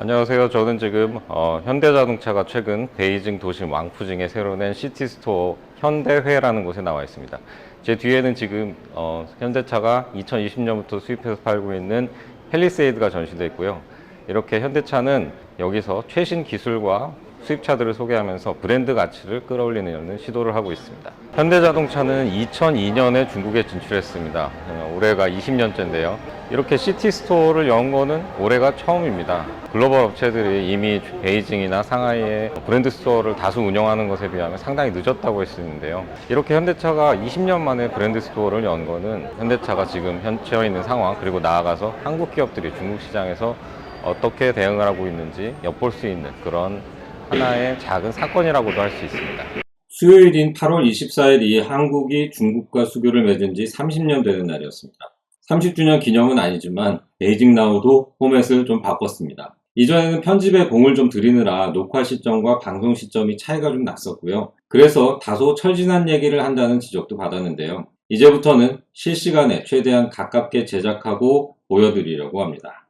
안녕하세요. 저는 지금 현대자동차가 최근 베이징 도심 왕푸징에 새로 낸 시티스토어 현대회라는 곳에 나와 있습니다. 제 뒤에는 지금 현대차가 2020년부터 수입해서 팔고 있는 팰리세이드가 전시되어 있고요. 이렇게 현대차는 여기서 최신 기술과 수입차들을 소개하면서 브랜드 가치를 끌어올리는 시도를 하고 있습니다. 현대자동차는 2002년에 중국에 진출했습니다. 올해가 20년째인데요. 이렇게 시티스토어를 연 거는 올해가 처음입니다. 글로벌 업체들이 이미 베이징이나 상하이에 브랜드 스토어를 다수 운영하는 것에 비하면 상당히 늦었다고 했었는데요. 이렇게 현대차가 20년 만에 브랜드 스토어를 연 거는 현대차가 지금 처해 있는 상황, 그리고 나아가서 한국 기업들이 중국 시장에서 어떻게 대응을 하고 있는지 엿볼 수 있는 그런 하나의 작은 사건이라고도 할 수 있습니다. 수요일인 8월 24일이 한국이 중국과 수교를 맺은 지 30년 되는 날이었습니다. 30주년 기념은 아니지만 베이징 나우도 포맷을 좀 바꿨습니다. 이전에는 편집에 공을 좀 들이느라 녹화 시점과 방송 시점이 차이가 좀 났었고요. 그래서 다소 철진한 얘기를 한다는 지적도 받았는데요. 이제부터는 실시간에 최대한 가깝게 제작하고 보여드리려고 합니다.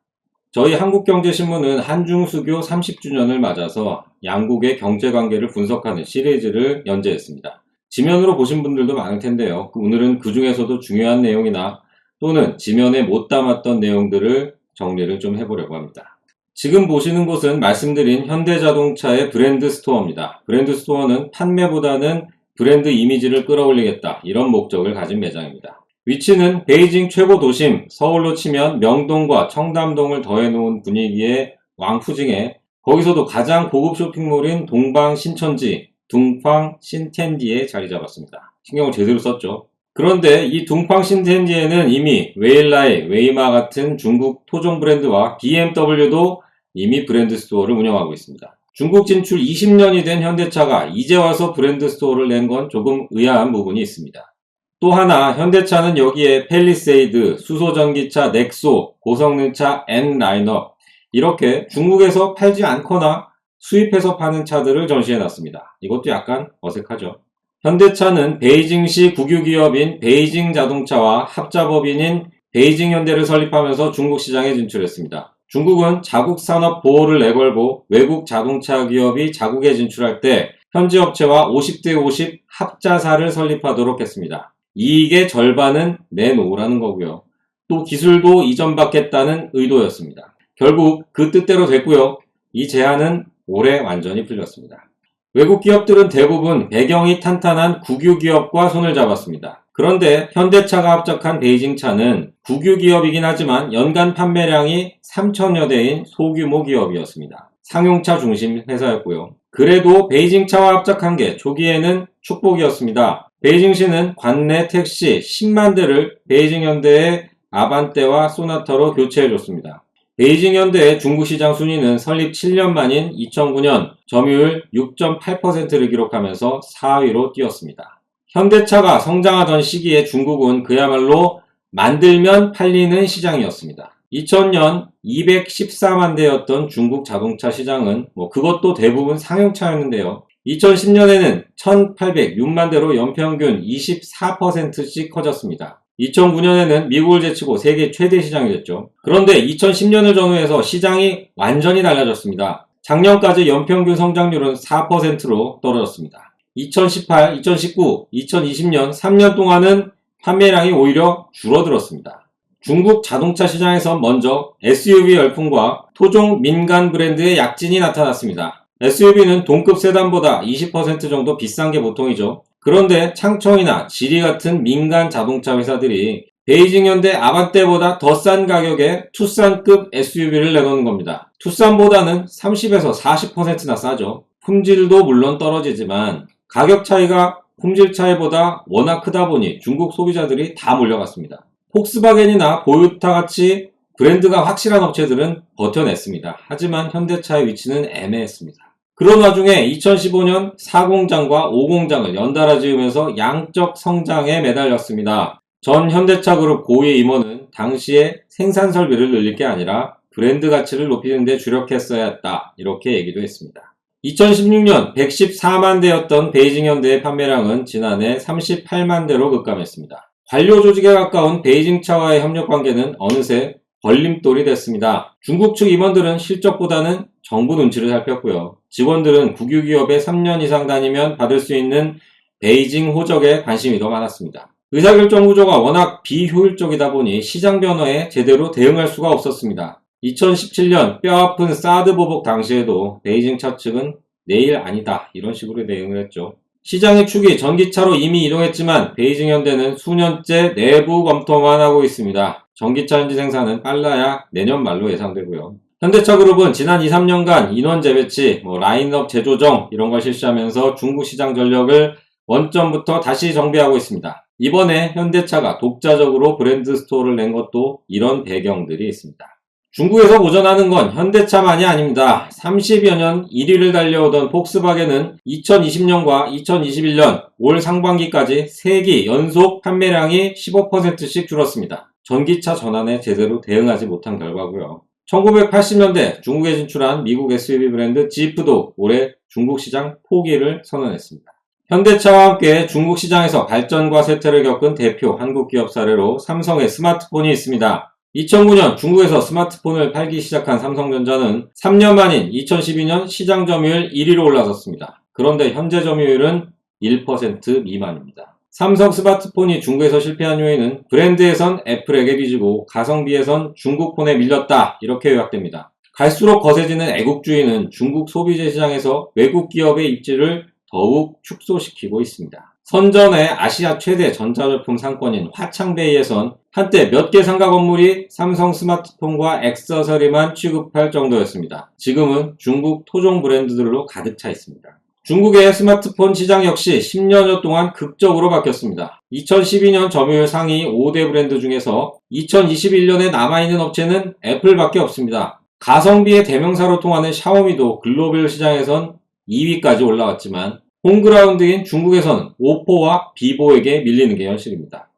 저희 한국경제신문은 한중수교 30주년을 맞아서 양국의 경제관계를 분석하는 시리즈를 연재했습니다. 지면으로 보신 분들도 많을 텐데요. 오늘은 그 중에서도 중요한 내용이나 또는 지면에 못 담았던 내용들을 정리를 좀 해보려고 합니다. 지금 보시는 곳은 말씀드린 현대자동차의 브랜드 스토어입니다. 브랜드 스토어는 판매보다는 브랜드 이미지를 끌어올리겠다, 이런 목적을 가진 매장입니다. 위치는 베이징 최고 도심 서울로 치면 명동과 청담동을 더해놓은 분위기의 왕푸징에, 거기서도 가장 고급 쇼핑몰인 동방신천지 둥팡신텐디에 자리 잡았습니다. 신경을 제대로 썼죠. 그런데 이 둥팡신텐디에는 이미 웨일라이, 웨이마 같은 중국 토종 브랜드와 BMW도 이미 브랜드 스토어를 운영하고 있습니다. 중국 진출 20년이 된 현대차가 이제 와서 브랜드 스토어를 낸 건 조금 의아한 부분이 있습니다. 또 하나, 현대차는 여기에 팰리세이드, 수소전기차 넥소, 고성능차 N라인업, 이렇게 중국에서 팔지 않거나 수입해서 파는 차들을 전시해놨습니다. 이것도 약간 어색하죠. 현대차는 베이징시 국유기업인 베이징자동차와 합자법인인 베이징현대를 설립하면서 중국 시장에 진출했습니다. 중국은 자국 산업 보호를 내걸고 외국 자동차 기업이 자국에 진출할 때 현지 업체와 50대 50 합자사를 설립하도록 했습니다. 이익의 절반은 내놓으라는 거고요. 또 기술도 이전받겠다는 의도였습니다. 결국 그 뜻대로 됐고요. 이 제한은 올해 완전히 풀렸습니다. 외국 기업들은 대부분 배경이 탄탄한 국유기업과 손을 잡았습니다. 그런데 현대차가 합작한 베이징차는 국유기업이긴 하지만 연간 판매량이 3천여 대인 소규모 기업이었습니다. 상용차 중심 회사였고요. 그래도 베이징차와 합작한 게 초기에는 축복이었습니다. 베이징시는 관내 택시 10만 대를 베이징현대의 아반떼와 소나타로 교체해줬습니다. 베이징현대의 중국시장 순위는 설립 7년 만인 2009년 점유율 6.8%를 기록하면서 4위로 뛰었습니다. 현대차가 성장하던 시기에 중국은 그야말로 만들면 팔리는 시장이었습니다. 2000년 214만 대였던 중국 자동차 시장은 그것도 대부분 상용차였는데요. 2010년에는 1806만 대로 연평균 24%씩 커졌습니다. 2009년에는 미국을 제치고 세계 최대 시장이 됐죠. 그런데 2010년을 전후해서 시장이 완전히 달라졌습니다. 작년까지 연평균 성장률은 4%로 떨어졌습니다. 2018, 2019, 2020년 3년 동안은 판매량이 오히려 줄어들었습니다. 중국 자동차 시장에서 먼저 SUV 열풍과 토종 민간 브랜드의 약진이 나타났습니다. SUV는 동급 세단보다 20% 정도 비싼 게 보통이죠. 그런데 창청이나 지리 같은 민간 자동차 회사들이 베이징 현대 아반떼보다 더 싼 가격에 투싼급 SUV를 내놓는 겁니다. 투싼보다는 30에서 40%나 싸죠. 품질도 물론 떨어지지만 가격 차이가 품질 차이보다 워낙 크다 보니 중국 소비자들이 다 몰려갔습니다. 폭스바겐이나 보요타 같이 브랜드가 확실한 업체들은 버텨냈습니다. 하지만 현대차의 위치는 애매했습니다. 그런 와중에 2015년 4공장과 5공장을 연달아 지으면서 양적 성장에 매달렸습니다. 전 현대차 그룹 고위 임원은 당시에 생산 설비를 늘릴 게 아니라 브랜드 가치를 높이는 데 주력했어야 했다, 이렇게 얘기도 했습니다. 2016년 114만 대였던 베이징 현대의 판매량은 지난해 38만 대로 급감했습니다. 관료 조직에 가까운 베이징차와의 협력 관계는 어느새 걸림돌이 됐습니다. 중국 측 임원들은 실적보다는 정부 눈치를 살폈고요. 직원들은 국유기업에 3년 이상 다니면 받을 수 있는 베이징 호적에 관심이 더 많았습니다. 의사결정 구조가 워낙 비효율적이다 보니 시장 변화에 제대로 대응할 수가 없었습니다. 2017년 뼈아픈 사드 보복 당시에도 베이징 차측은 내일 아니다 이런 식으로 대응을 했죠. 시장의 축이 전기차로 이미 이동했지만 베이징 현대는 수년째 내부 검토만 하고 있습니다. 전기차 현지 생산은 빨라야 내년 말로 예상되고요. 현대차 그룹은 지난 2, 3년간 인원 재배치, 라인업 재조정 이런 걸 실시하면서 중국 시장 전력을 원점부터 다시 정비하고 있습니다. 이번에 현대차가 독자적으로 브랜드 스토어를 낸 것도 이런 배경들이 있습니다. 중국에서 고전하는 건 현대차만이 아닙니다. 30여 년 1위를 달려오던 폭스바겐은 2020년과 2021년 올 상반기까지 3기 연속 판매량이 15%씩 줄었습니다. 전기차 전환에 제대로 대응하지 못한 결과고요. 1980년대 중국에 진출한 미국 SUV 브랜드 지프도 올해 중국 시장 포기를 선언했습니다. 현대차와 함께 중국 시장에서 발전과 쇠퇴를 겪은 대표 한국 기업 사례로 삼성의 스마트폰이 있습니다. 2009년 중국에서 스마트폰을 팔기 시작한 삼성전자는 3년 만인 2012년 시장 점유율 1위로 올라섰습니다. 그런데 현재 점유율은 1% 미만입니다. 삼성 스마트폰이 중국에서 실패한 요인은 브랜드에선 애플에게 빚지고 가성비에선 중국폰에 밀렸다 이렇게 요약됩니다. 갈수록 거세지는 애국주의는 중국 소비재 시장에서 외국 기업의 입지를 더욱 축소시키고 있습니다. 선전의 아시아 최대 전자제품 상권인 화창베이에선 한때 몇 개 상가 건물이 삼성 스마트폰과 액세서리만 취급할 정도였습니다. 지금은 중국 토종 브랜드들로 가득 차 있습니다. 중국의 스마트폰 시장 역시 10여년 동안 극적으로 바뀌었습니다. 2012년 점유율 상위 5대 브랜드 중에서 2021년에 남아있는 업체는 애플밖에 없습니다. 가성비의 대명사로 통하는 샤오미도 글로벌 시장에선 2위까지 올라왔지만 홈그라운드인 중국에서는 오포와 비보에게 밀리는 게 현실입니다.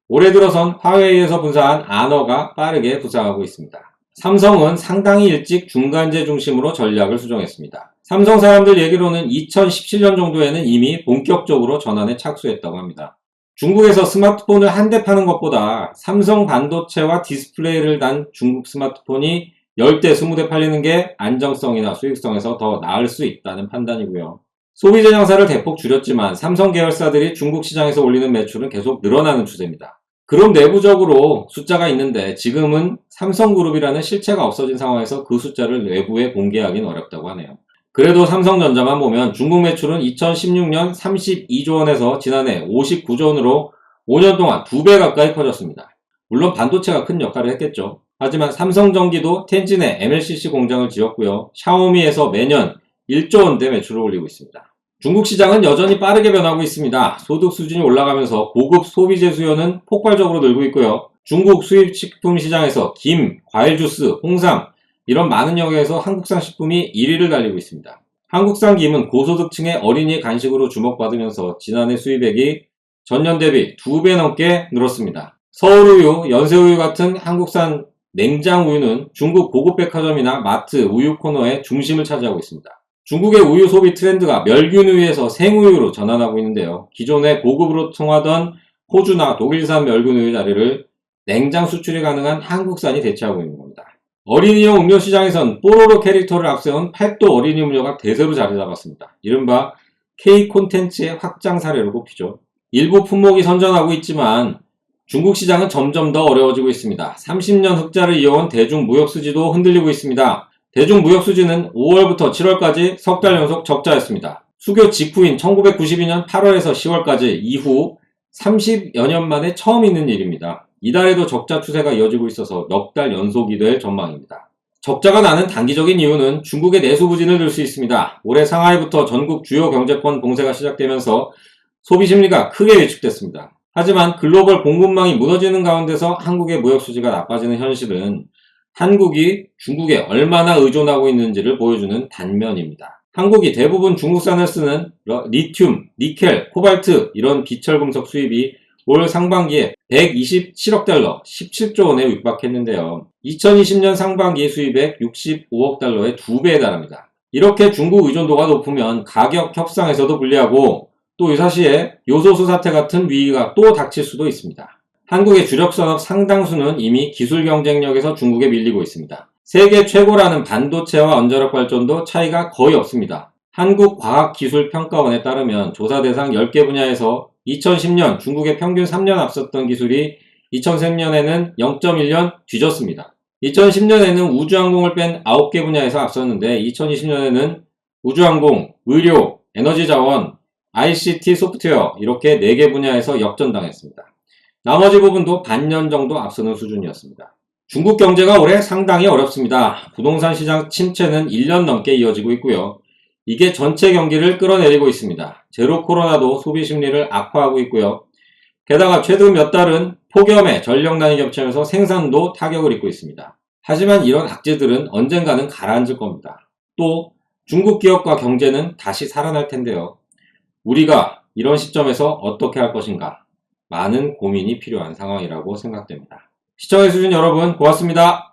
올해 들어선 화웨이에서 분사한 아너가 빠르게 부상하고 있습니다. 삼성은 상당히 일찍 중간재 중심으로 전략을 수정했습니다. 삼성 사람들 얘기로는 2017년 정도에는 이미 본격적으로 전환에 착수했다고 합니다. 중국에서 스마트폰을 한 대 파는 것보다 삼성 반도체와 디스플레이를 단 중국 스마트폰이 10대, 20대 팔리는 게 안정성이나 수익성에서 더 나을 수 있다는 판단이고요. 소비재 장사를 대폭 줄였지만 삼성 계열사들이 중국 시장에서 올리는 매출은 계속 늘어나는 추세입니다. 그럼 내부적으로 숫자가 있는데 지금은 삼성그룹이라는 실체가 없어진 상황에서 그 숫자를 외부에 공개하기는 어렵다고 하네요. 그래도 삼성전자만 보면 중국 매출은 2016년 32조 원에서 지난해 59조 원으로 5년 동안 2배 가까이 커졌습니다. 물론 반도체가 큰 역할을 했겠죠. 하지만 삼성전기도 텐진에 MLCC 공장을 지었고요. 샤오미에서 매년 1조 원대 매출을 올리고 있습니다. 중국 시장은 여전히 빠르게 변하고 있습니다. 소득 수준이 올라가면서 고급 소비재 수요는 폭발적으로 늘고 있고요. 중국 수입 식품 시장에서 김, 과일 주스, 홍삼 이런 많은 영역에서 한국산 식품이 1위를 달리고 있습니다. 한국산 김은 고소득층의 어린이 간식으로 주목받으면서 지난해 수입액이 전년 대비 2배 넘게 늘었습니다. 서울우유, 연세우유 같은 한국산 냉장우유는 중국 고급 백화점이나 마트, 우유 코너의 중심을 차지하고 있습니다. 중국의 우유 소비 트렌드가 멸균 우유에서 생우유로 전환하고 있는데요. 기존에 고급으로 통하던 호주나 독일산 멸균 우유 자리를 냉장 수출이 가능한 한국산이 대체하고 있는 겁니다. 어린이용 음료 시장에선 뽀로로 캐릭터를 앞세운 팔도 어린이 음료가 대세로 자리 잡았습니다. 이른바 K 콘텐츠의 확장 사례로 꼽히죠. 일부 품목이 선전하고 있지만 중국 시장은 점점 더 어려워지고 있습니다. 30년 흑자를 이어온 대중무역수지도 흔들리고 있습니다. 대중무역수지는 5월부터 7월까지 석 달 연속 적자였습니다. 수교 직후인 1992년 8월에서 10월까지 이후 30여 년 만에 처음 있는 일입니다. 이달에도 적자 추세가 이어지고 있어서 넉 달 연속이 될 전망입니다. 적자가 나는 단기적인 이유는 중국의 내수 부진을 들 수 있습니다. 올해 상하이부터 전국 주요 경제권 봉쇄가 시작되면서 소비 심리가 크게 위축됐습니다. 하지만 글로벌 공급망이 무너지는 가운데서 한국의 무역수지가 나빠지는 현실은 한국이 중국에 얼마나 의존하고 있는지를 보여주는 단면입니다. 한국이 대부분 중국산을 쓰는 리튬, 니켈, 코발트 이런 비철금속 수입이 올 상반기에 127억 달러, 17조 원에 육박했는데요. 2020년 상반기 수입액 65억 달러의 2배에 달합니다. 이렇게 중국 의존도가 높으면 가격 협상에서도 불리하고 또 유사시에 요소수 사태 같은 위기가 또 닥칠 수도 있습니다. 한국의 주력 산업 상당수는 이미 기술 경쟁력에서 중국에 밀리고 있습니다. 세계 최고라는 반도체와 원자력 발전도 차이가 거의 없습니다. 한국과학기술평가원에 따르면 조사 대상 10개 분야에서 2010년 중국의 평균 3년 앞섰던 기술이 2003년에는 0.1년 뒤졌습니다. 2010년에는 우주항공을 뺀 9개 분야에서 앞섰는데 2020년에는 우주항공, 의료, 에너지자원, ICT 소프트웨어 이렇게 4개 분야에서 역전당했습니다. 나머지 부분도 반년 정도 앞서는 수준이었습니다. 중국 경제가 올해 상당히 어렵습니다. 부동산 시장 침체는 1년 넘게 이어지고 있고요. 이게 전체 경기를 끌어내리고 있습니다. 제로 코로나도 소비 심리를 악화하고 있고요. 게다가 최근 몇 달은 폭염에 전력난이 겹치면서 생산도 타격을 입고 있습니다. 하지만 이런 악재들은 언젠가는 가라앉을 겁니다. 또 중국 기업과 경제는 다시 살아날 텐데요. 우리가 이런 시점에서 어떻게 할 것인가? 많은 고민이 필요한 상황이라고 생각됩니다. 시청해주신 여러분 고맙습니다.